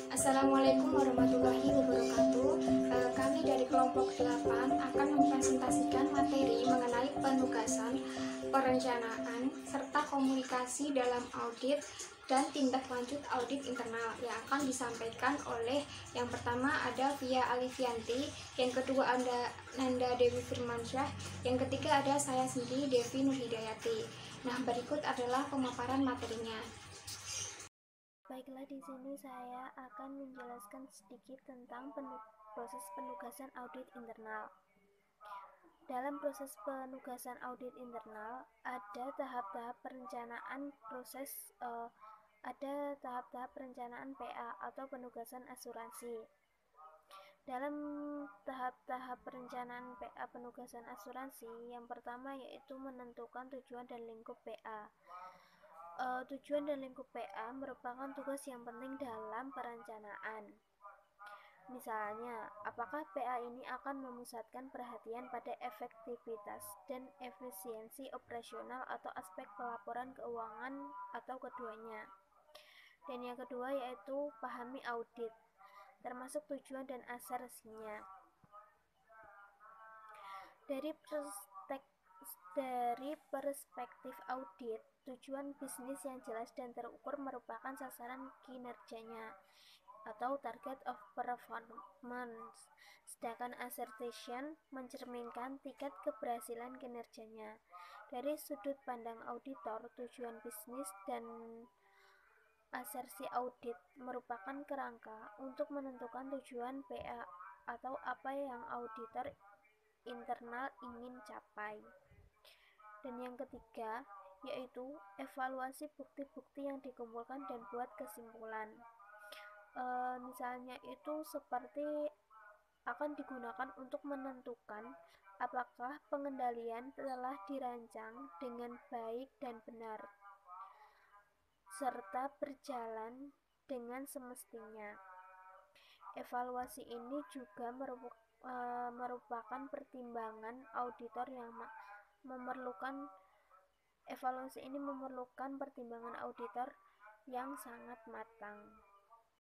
Assalamualaikum warahmatullahi wabarakatuh. Kami dari kelompok 8 akan mempresentasikan materi mengenai penugasan, perencanaan, serta komunikasi dalam audit dan tindak lanjut audit internal yang akan disampaikan oleh yang pertama ada Via Alifianti, yang kedua ada Nanda Dewi Firmansyah, yang ketiga ada saya sendiri Devi Nurhidayati. Nah, berikut adalah pemaparan materinya. Baiklah, di sini saya akan menjelaskan sedikit tentang proses penugasan audit internal. Dalam proses penugasan audit internal, ada tahap-tahap perencanaan PA atau penugasan asuransi. Dalam tahap-tahap perencanaan PA penugasan asuransi, yang pertama yaitu menentukan tujuan dan lingkup PA. Tujuan dan lingkup PA merupakan tugas yang penting dalam perencanaan. Misalnya, apakah PA ini akan memusatkan perhatian pada efektivitas dan efisiensi operasional atau aspek pelaporan keuangan atau keduanya. Dan yang kedua yaitu pahami audit, termasuk tujuan dan asesmennya. Dari perspektif audit, tujuan bisnis yang jelas dan terukur merupakan sasaran kinerjanya atau target of performance, sedangkan assertion mencerminkan tingkat keberhasilan kinerjanya. Dari sudut pandang auditor, tujuan bisnis dan asersi audit merupakan kerangka untuk menentukan tujuan PA atau apa yang auditor internal ingin capai. Dan yang ketiga yaitu evaluasi bukti-bukti yang dikumpulkan dan buat kesimpulan. Misalnya itu seperti akan digunakan untuk menentukan apakah pengendalian telah dirancang dengan baik dan benar serta berjalan dengan semestinya. Evaluasi ini juga merupakan pertimbangan auditor yang memerlukan pertimbangan auditor yang sangat matang.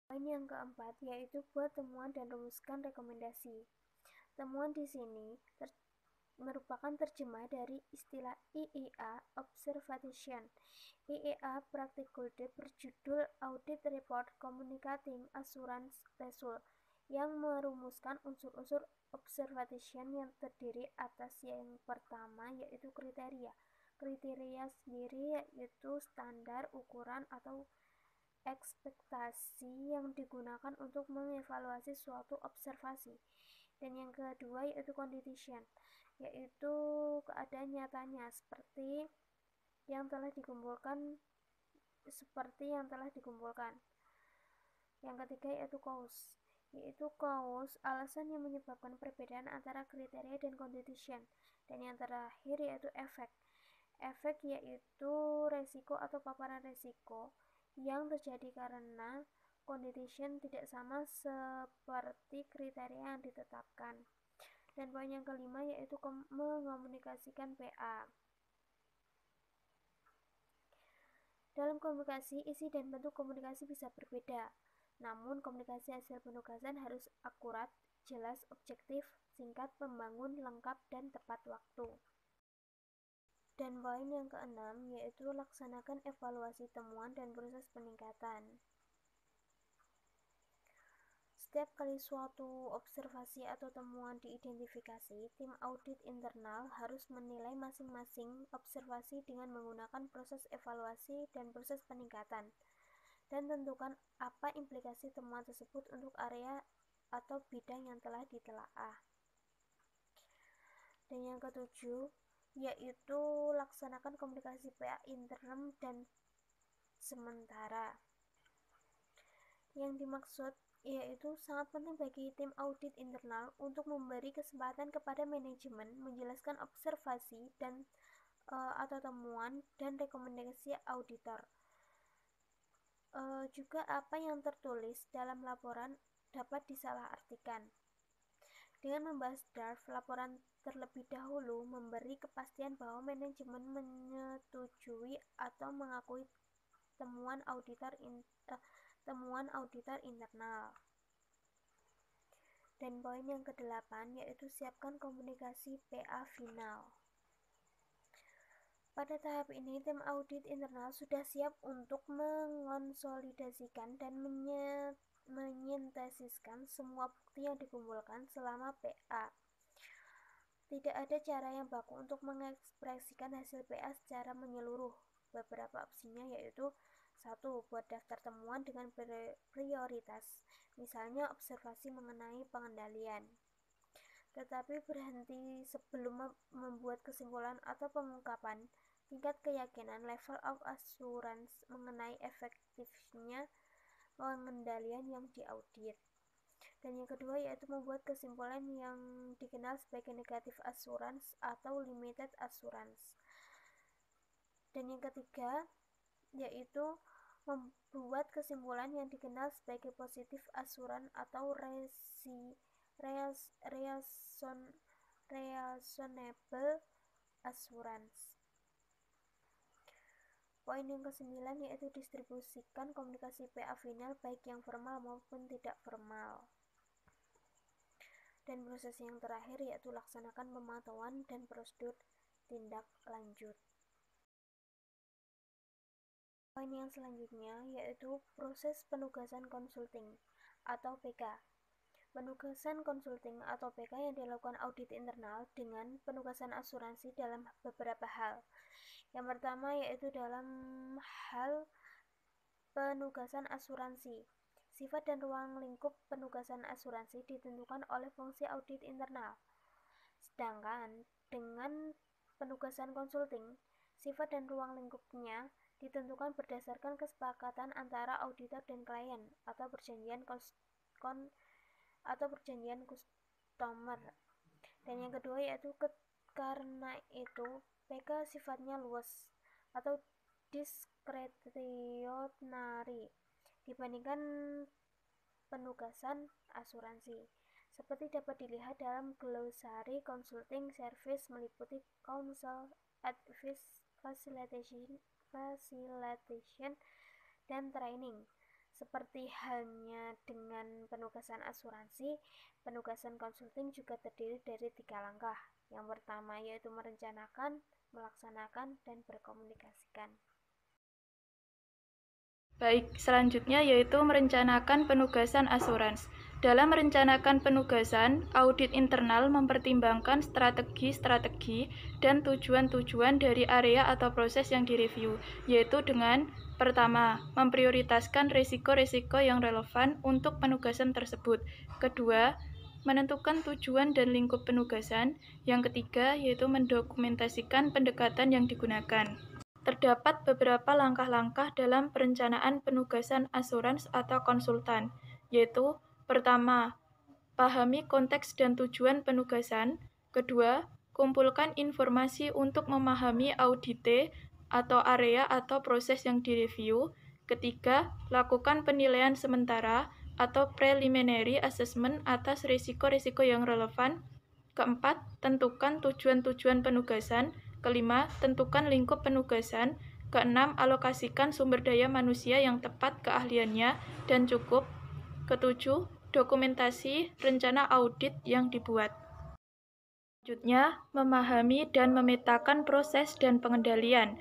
Poin yang keempat yaitu buat temuan dan rumuskan rekomendasi. Temuan di sini merupakan terjemah dari istilah IEA Observation. IEA Practical berjudul Audit Report Communicating Assurance Result, yang merumuskan unsur-unsur observation yang terdiri atas yang pertama yaitu kriteria. Kriteria sendiri yaitu standar, ukuran, atau ekspektasi yang digunakan untuk mengevaluasi suatu observasi. Dan yang kedua yaitu condition, yaitu keadaan nyatanya seperti yang telah dikumpulkan. Yang ketiga yaitu cause, alasan yang menyebabkan perbedaan antara kriteria dan condition. Dan yang terakhir yaitu efek yaitu resiko atau paparan resiko yang terjadi karena condition tidak sama seperti kriteria yang ditetapkan. Dan poin yang kelima yaitu mengomunikasikan PA. Dalam komunikasi, isi dan bentuk komunikasi bisa berbeda. Namun, komunikasi hasil penugasan harus akurat, jelas, objektif, singkat, membangun, lengkap, dan tepat waktu. Dan poin yang keenam yaitu laksanakan evaluasi temuan dan proses peningkatan. Setiap kali suatu observasi atau temuan diidentifikasi, tim audit internal harus menilai masing-masing observasi dengan menggunakan proses evaluasi dan proses peningkatan, dan tentukan apa implikasi temuan tersebut untuk area atau bidang yang telah ditelaah. Dan yang ketujuh yaitu laksanakan komunikasi PA intern dan sementara. Yang dimaksud yaitu sangat penting bagi tim audit internal untuk memberi kesempatan kepada manajemen menjelaskan observasi dan atau temuan dan rekomendasi auditor. Juga apa yang tertulis dalam laporan dapat disalahartikan. Dengan membahas draft laporan terlebih dahulu, memberi kepastian bahwa manajemen menyetujui atau mengakui temuan temuan auditor internal. Dan poin yang ke-8 yaitu siapkan komunikasi PA final. Pada tahap ini, tim audit internal sudah siap untuk mengonsolidasikan dan menyintesiskan semua bukti yang dikumpulkan selama PA. Tidak ada cara yang baku untuk mengekspresikan hasil PA secara menyeluruh. Beberapa opsinya yaitu 1. Buat daftar temuan dengan prioritas, misalnya observasi mengenai pengendalian. Tetapi berhenti sebelum membuat kesimpulan atau pengungkapan tingkat keyakinan level of assurance mengenai efektifnya pengendalian yang diaudit. Dan yang kedua yaitu membuat kesimpulan yang dikenal sebagai negative assurance atau limited assurance. Dan yang ketiga yaitu membuat kesimpulan yang dikenal sebagai positive assurance atau reasonable assurance. Poin yang ke-9 yaitu distribusikan komunikasi PA final baik yang formal maupun tidak formal. Dan proses yang terakhir yaitu laksanakan pemantauan dan prosedur tindak lanjut. Poin yang selanjutnya yaitu proses penugasan konsulting atau PK. Penugasan konsulting atau PK yang dilakukan audit internal dengan penugasan asuransi dalam beberapa hal. Yang pertama yaitu dalam hal penugasan asuransi. Sifat dan ruang lingkup penugasan asuransi ditentukan oleh fungsi audit internal. Sedangkan dengan penugasan konsulting, sifat dan ruang lingkupnya ditentukan berdasarkan kesepakatan antara auditor dan klien atau perjanjian customer. Dan yang kedua yaitu karena itu PK sifatnya luas atau diskretionari dibandingkan penugasan asuransi. Seperti dapat dilihat dalam glosary consulting service meliputi counsel, advice, facilitation, dan training. Seperti halnya dengan penugasan asuransi, penugasan konsulting juga terdiri dari 3 langkah. Yang pertama yaitu merencanakan, melaksanakan, dan berkomunikasikan. Baik, selanjutnya yaitu merencanakan penugasan asuransi. Dalam merencanakan penugasan, audit internal mempertimbangkan strategi-strategi dan tujuan-tujuan dari area atau proses yang direview, yaitu dengan pertama, memprioritaskan risiko-risiko yang relevan untuk penugasan tersebut. Kedua, menentukan tujuan dan lingkup penugasan. Yang ketiga, yaitu mendokumentasikan pendekatan yang digunakan. Terdapat beberapa langkah-langkah dalam perencanaan penugasan asuransi atau konsultan, yaitu pertama, pahami konteks dan tujuan penugasan. Kedua, kumpulkan informasi untuk memahami audite atau area atau proses yang direview. Ketiga, lakukan penilaian sementara atau preliminary assessment atas risiko-risiko yang relevan. Keempat, tentukan tujuan-tujuan penugasan. Kelima, tentukan lingkup penugasan. Keenam, alokasikan sumber daya manusia yang tepat keahliannya dan cukup. Ketujuh, dokumentasi rencana audit yang dibuat. Selanjutnya, memahami dan memetakan proses dan pengendalian.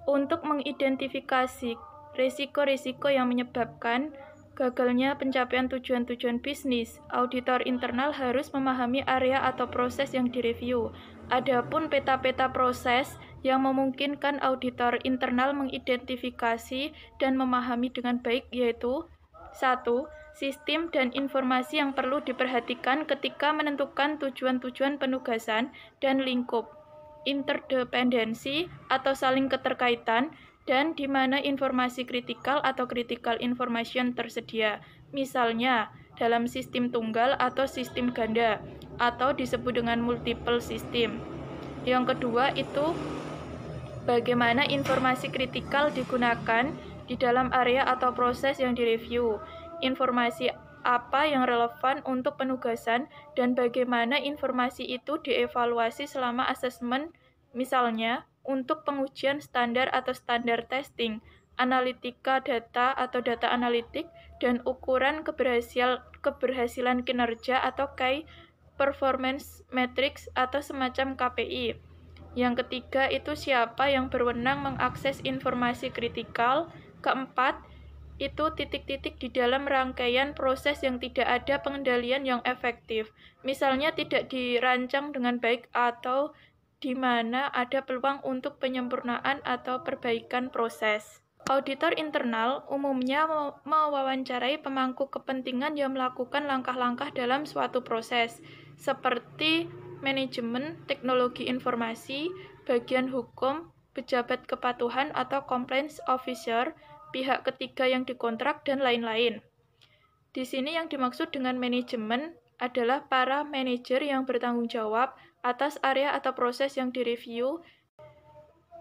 Untuk mengidentifikasi risiko-risiko yang menyebabkan gagalnya pencapaian tujuan-tujuan bisnis, auditor internal harus memahami area atau proses yang direview. Adapun peta-peta proses yang memungkinkan auditor internal mengidentifikasi dan memahami dengan baik yaitu 1. Sistem dan informasi yang perlu diperhatikan ketika menentukan tujuan-tujuan penugasan dan lingkup, interdependensi atau saling keterkaitan, dan di mana informasi kritikal atau critical information tersedia, misalnya dalam sistem tunggal atau sistem ganda, atau disebut dengan multiple system. Yang kedua itu bagaimana informasi kritikal digunakan di dalam area atau proses yang direview, informasi apa yang relevan untuk penugasan, dan bagaimana informasi itu dievaluasi selama asesmen, misalnya untuk pengujian standar atau standar testing, analitika data atau data analitik, dan ukuran keberhasilan kinerja atau Key Performance Metrics atau semacam KPI. Yang ketiga itu siapa yang berwenang mengakses informasi kritikal. Keempat, itu titik-titik di dalam rangkaian proses yang tidak ada pengendalian yang efektif. Misalnya tidak dirancang dengan baik atau di mana ada peluang untuk penyempurnaan atau perbaikan proses. Auditor internal umumnya mewawancarai pemangku kepentingan yang melakukan langkah-langkah dalam suatu proses, seperti manajemen, teknologi informasi, bagian hukum, pejabat kepatuhan atau compliance officer, pihak ketiga yang dikontrak, dan lain-lain. Di sini yang dimaksud dengan manajemen adalah para manajer yang bertanggung jawab atas area atau proses yang direview.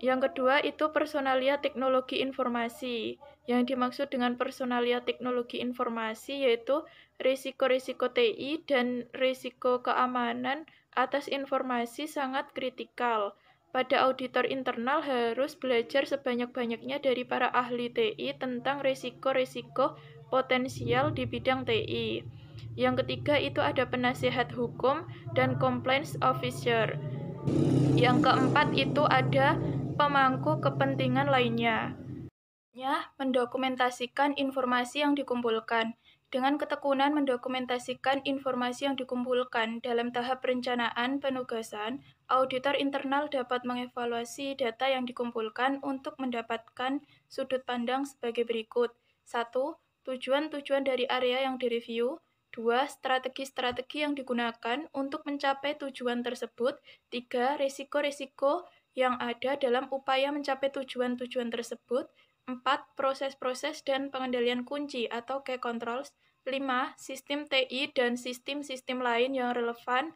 Yang kedua itu personalia teknologi informasi. Yang dimaksud dengan personalia teknologi informasi yaitu risiko-risiko TI dan risiko keamanan atas informasi sangat kritikal. Pada auditor internal harus belajar sebanyak-banyaknya dari para ahli TI tentang risiko-risiko potensial di bidang TI. Yang ketiga itu ada penasihat hukum dan compliance officer. Yang keempat itu ada pemangku kepentingan lainnya. Mendokumentasikan informasi yang dikumpulkan. Dengan ketekunan mendokumentasikan informasi yang dikumpulkan dalam tahap perencanaan penugasan, auditor internal dapat mengevaluasi data yang dikumpulkan untuk mendapatkan sudut pandang sebagai berikut. 1. Tujuan-tujuan dari area yang direview. 2. Strategi-strategi yang digunakan untuk mencapai tujuan tersebut. 3. Risiko-risiko yang ada dalam upaya mencapai tujuan-tujuan tersebut. 4. Proses-proses dan pengendalian kunci atau key controls. 5. Sistem TI dan sistem-sistem lain yang relevan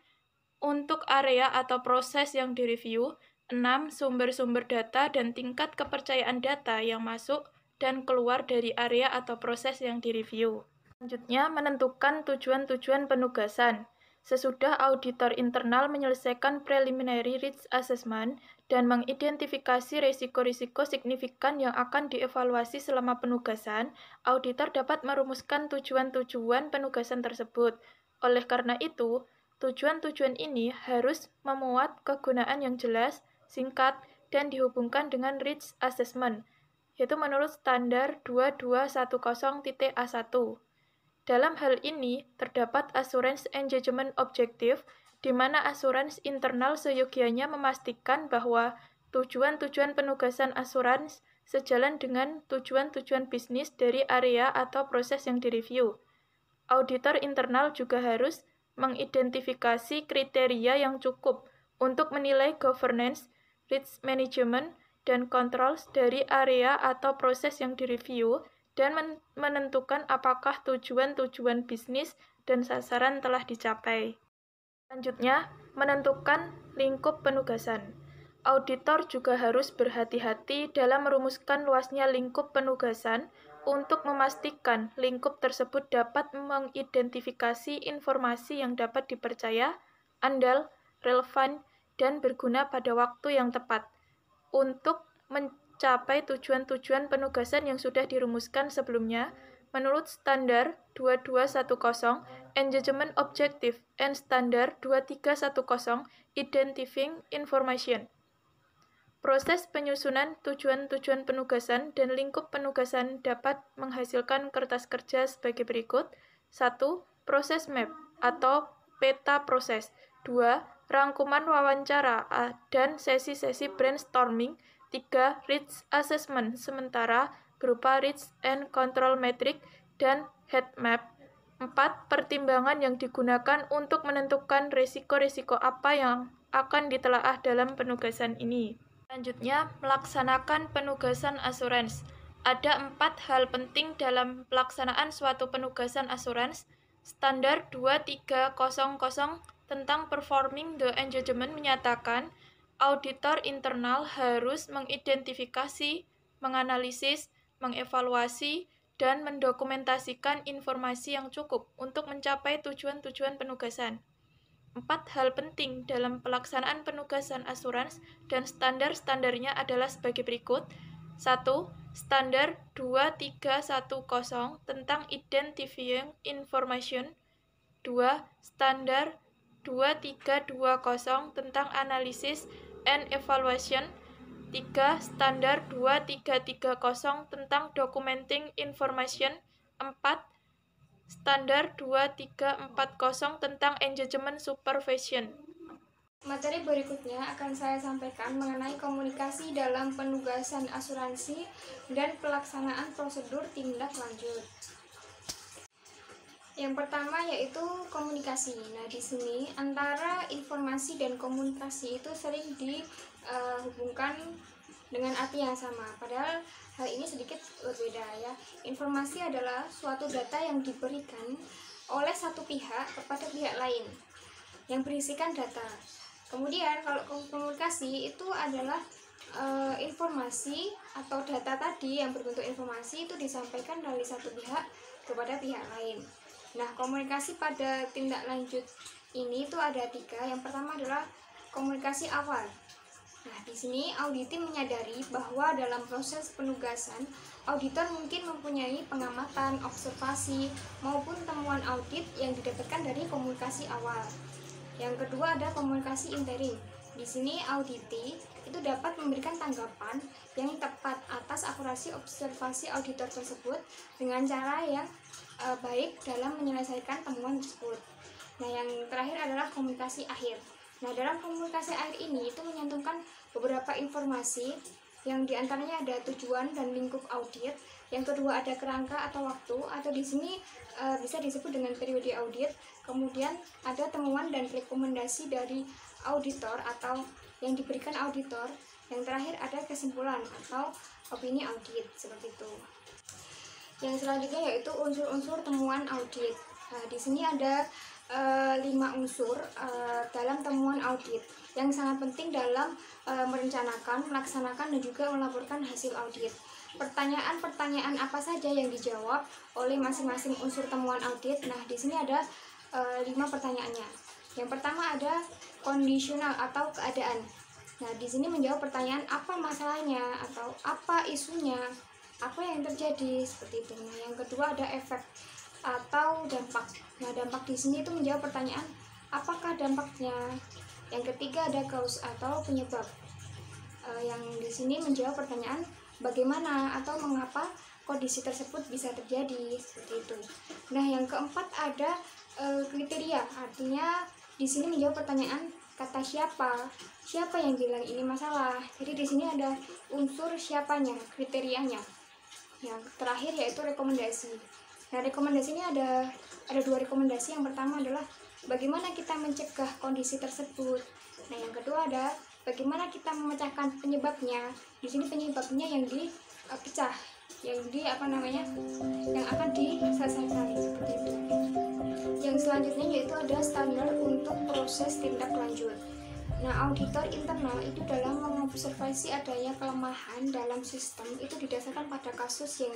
untuk area atau proses yang direview. 6. Sumber-sumber data dan tingkat kepercayaan data yang masuk dan keluar dari area atau proses yang direview. Selanjutnya, menentukan tujuan-tujuan penugasan. Sesudah auditor internal menyelesaikan preliminary risk assessment dan mengidentifikasi risiko-risiko signifikan yang akan dievaluasi selama penugasan, auditor dapat merumuskan tujuan-tujuan penugasan tersebut. Oleh karena itu, tujuan-tujuan ini harus memuat kegunaan yang jelas, singkat, dan dihubungkan dengan risk assessment, yaitu menurut standar 2210.A1. Dalam hal ini, terdapat assurance engagement objective, di mana assurance internal seyogianya memastikan bahwa tujuan-tujuan penugasan assurance sejalan dengan tujuan-tujuan bisnis dari area atau proses yang direview. Auditor internal juga harus mengidentifikasi kriteria yang cukup untuk menilai governance, risk management, dan controls dari area atau proses yang direview, dan menentukan apakah tujuan-tujuan bisnis dan sasaran telah dicapai. Selanjutnya, menentukan lingkup penugasan. Auditor juga harus berhati-hati dalam merumuskan luasnya lingkup penugasan untuk memastikan lingkup tersebut dapat mengidentifikasi informasi yang dapat dipercaya, andal, relevan, dan berguna pada waktu yang tepat untuk mencapai tujuan-tujuan penugasan yang sudah dirumuskan sebelumnya menurut standar 2210 Engagement Objective and standar 2310 Identifying Information. Proses penyusunan tujuan-tujuan penugasan dan lingkup penugasan dapat menghasilkan kertas kerja sebagai berikut. 1. Proses map atau peta proses. 2. Rangkuman wawancara dan sesi-sesi brainstorming. 3. Risk assessment sementara berupa risk and control metric dan heat map. 4. Pertimbangan yang digunakan untuk menentukan risiko-risiko apa yang akan ditelaah dalam penugasan ini. Selanjutnya, melaksanakan penugasan asuransi. Ada 4 hal penting dalam pelaksanaan suatu penugasan asuransi. Standar 2300 tentang performing the engagement menyatakan auditor internal harus mengidentifikasi, menganalisis, mengevaluasi, dan mendokumentasikan informasi yang cukup untuk mencapai tujuan-tujuan penugasan. 4 hal penting dalam pelaksanaan penugasan asuransi dan standar-standarnya adalah sebagai berikut. 1. Standar 2310 tentang Identifying Information. 2. Standar 2320 tentang Analysis and Evaluation. 3. Standar 2330 tentang Documenting Information. 4. Standar 2340 tentang Engagement Supervision. Materi berikutnya akan saya sampaikan mengenai komunikasi dalam penugasan asuransi dan pelaksanaan prosedur tindak lanjut. Yang pertama yaitu komunikasi. Nah, di sini antara informasi dan komunikasi itu sering dihubungkan dengan arti yang sama. Padahal hal ini sedikit berbeda ya. Informasi adalah suatu data yang diberikan oleh satu pihak kepada pihak lain yang berisikan data. Kemudian kalau komunikasi itu adalah informasi atau data tadi yang berbentuk informasi itu disampaikan dari satu pihak kepada pihak lain. Nah, komunikasi pada tindak lanjut ini itu ada 3. Yang pertama adalah komunikasi awal. Nah, di sini auditi menyadari bahwa dalam proses penugasan, auditor mungkin mempunyai pengamatan, observasi, maupun temuan audit yang didapatkan dari komunikasi awal. Yang kedua ada komunikasi interim. Di sini auditi itu dapat memberikan tanggapan yang tepat atas akurasi observasi auditor tersebut dengan cara yang baik dalam menyelesaikan temuan tersebut. Nah, yang terakhir adalah komunikasi akhir. Nah, dalam komunikasi akhir ini itu menyantumkan beberapa informasi yang diantaranya ada tujuan dan lingkup audit. Yang kedua ada kerangka atau waktu, atau di sini bisa disebut dengan periode audit. Kemudian ada temuan dan rekomendasi dari auditor atau yang diberikan auditor. Yang terakhir ada kesimpulan atau opini audit, seperti itu. Yang selanjutnya yaitu unsur-unsur temuan audit. Nah, di sini ada 5 unsur dalam temuan audit yang sangat penting dalam merencanakan, melaksanakan, dan juga melaporkan hasil audit. Pertanyaan-pertanyaan apa saja yang dijawab oleh masing-masing unsur temuan audit? Nah, di sini ada 5 pertanyaannya. Yang pertama ada kondisional atau keadaan. Nah, di sini menjawab pertanyaan apa masalahnya atau apa isunya, apa yang terjadi, seperti itu. Nah, yang kedua ada efek atau dampak. Nah, dampak di sini itu menjawab pertanyaan apakah dampaknya. Yang ketiga ada cause atau penyebab. Yang di sini menjawab pertanyaan bagaimana atau mengapa kondisi tersebut bisa terjadi, seperti itu. Nah, yang keempat ada kriteria. Artinya di sini menjawab pertanyaan kata siapa yang bilang ini masalah. Jadi di sini ada unsur siapanya, kriterianya. Yang terakhir yaitu rekomendasi. Nah, rekomendasi ini ada 2 rekomendasi. Yang pertama adalah bagaimana kita mencegah kondisi tersebut. Nah, yang kedua ada bagaimana kita memecahkan penyebabnya. Di sini penyebabnya yang dipecah, yang yang akan diselesaikan, seperti itu. Yang selanjutnya yaitu ada standar untuk proses tindak lanjut. Nah, auditor internal itu dalam mengobservasi adanya kelemahan dalam sistem itu didasarkan pada kasus yang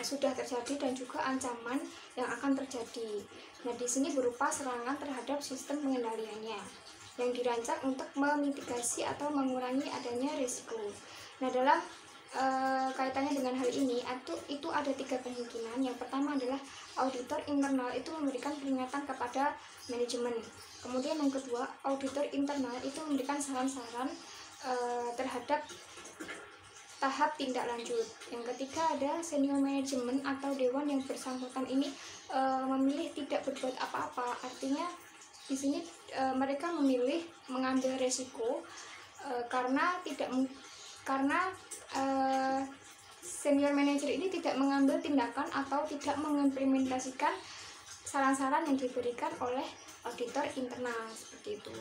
sudah terjadi dan juga ancaman yang akan terjadi. Nah, di sini berupa serangan terhadap sistem pengendaliannya yang dirancang untuk memitigasi atau mengurangi adanya risiko. Nah, dalam kaitannya dengan hal ini itu ada 3 kemungkinan. Yang pertama adalah auditor internal itu memberikan peringatan kepada manajemen. Kemudian yang kedua, auditor internal itu memberikan saran-saran terhadap tahap tindak lanjut. Yang ketiga ada senior manajemen atau dewan yang bersangkutan ini memilih tidak berbuat apa-apa. Artinya di sini mereka memilih mengambil resiko karena senior manager ini tidak mengambil tindakan atau tidak mengimplementasikan saran-saran yang diberikan oleh auditor internal, seperti itu.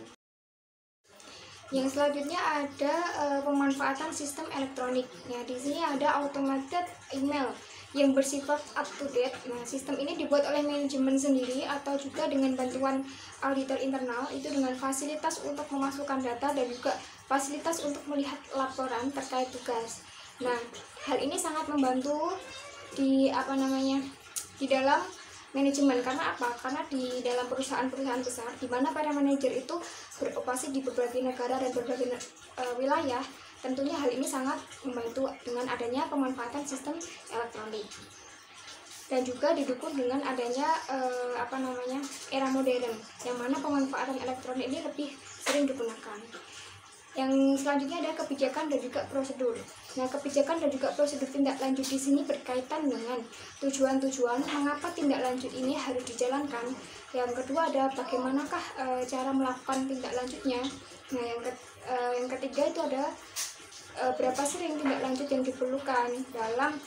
Yang selanjutnya ada pemanfaatan sistem elektronik. Nah, di sini ada automated email yang bersifat up to date. Nah, sistem ini dibuat oleh manajemen sendiri atau juga dengan bantuan auditor internal, itu dengan fasilitas untuk memasukkan data dan juga fasilitas untuk melihat laporan terkait tugas. Nah, hal ini sangat membantu di dalam manajemen. Karena apa? Karena di dalam perusahaan-perusahaan besar di mana para manajer itu beroperasi di berbagai negara dan berbagai wilayah, Tentunya hal ini sangat membantu dengan adanya pemanfaatan sistem elektronik. Dan juga didukung dengan adanya era modern, yang mana pemanfaatan elektronik ini lebih sering digunakan. Yang selanjutnya ada kebijakan dan juga prosedur. Nah, kebijakan dan juga prosedur tindak lanjut di sini berkaitan dengan tujuan-tujuan mengapa tindak lanjut ini harus dijalankan. Yang kedua ada bagaimanakah cara melakukan tindak lanjutnya. Nah, yang ketiga itu ada berapa sering tindak lanjut yang diperlukan dalam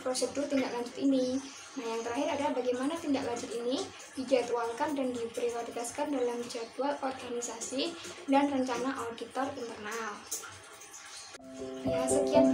prosedur tindak lanjut ini. Nah, yang terakhir adalah bagaimana tindak lanjut ini dijadwalkan dan diprioritaskan dalam jadwal organisasi dan rencana auditor internal. Ya, sekian